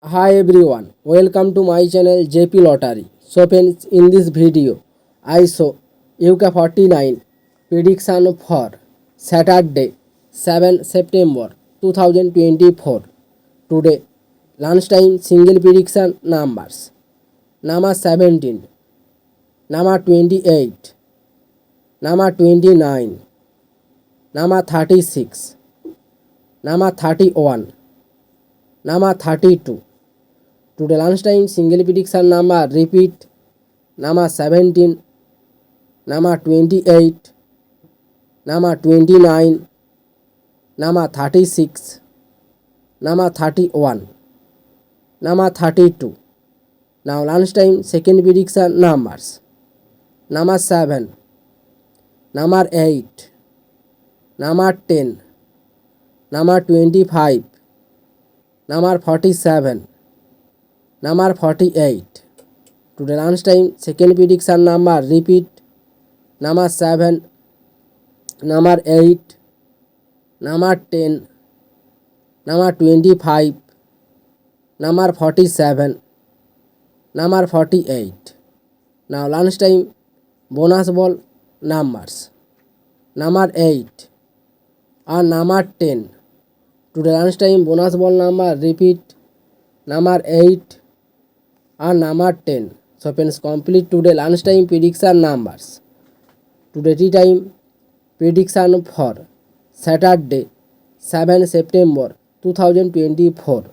Hi everyone, welcome to my channel JP Lottery. So friends, in this video, I show UK 49 prediction for Saturday 7 September 2024. Today, lunchtime single prediction numbers. Number 17, number 28, number 29, number 36, number 31, number 32. Today lunchtime single prediction number repeat number 17, number 28, number 29, number 36, number 31, number 32. Now lunchtime second prediction numbers number 7, number 8, number 10, number 25, number 47, number 48. Today lunchtime second prediction number repeat number 7, number 8, number 10, number 25, number 47, number 48. Now lunchtime bonus ball numbers number 8 and number 10. Today lunchtime bonus ball number repeat number 8 and number 10. So friends, complete today lunchtime prediction numbers. Today tea time prediction for Saturday 7 September 2024.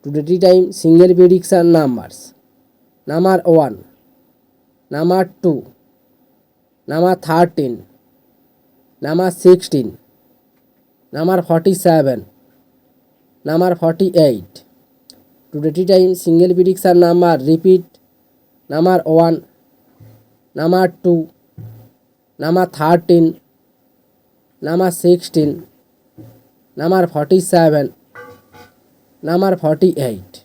Today tea time single prediction numbers number 1, number 2, number 13, number 16, number 47, number 48. Today tea time single prediction number repeat number 1, number 2, number 13, number 16, number 47, number 48.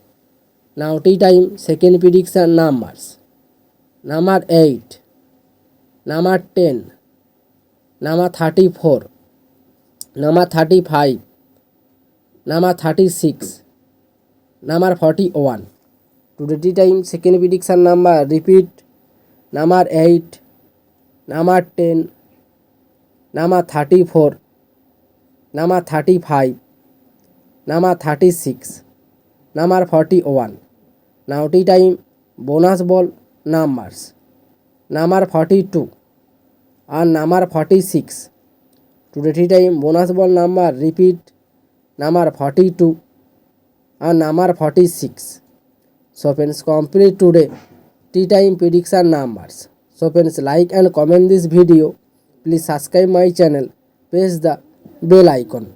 Now tea time second prediction numbers number 8, number 10, number 34, number 35, number 36, number 41. Today tea time second prediction number repeat number 8, number 10, number 34, number 35, number 36, number 41. Now tea time bonus ball numbers number 42 and number 46. Today tea time bonus ball number repeat number 42 and number 46. So friends, complete today tea time prediction numbers. So friends, like and comment this video. Please subscribe my channel. Press the bell icon.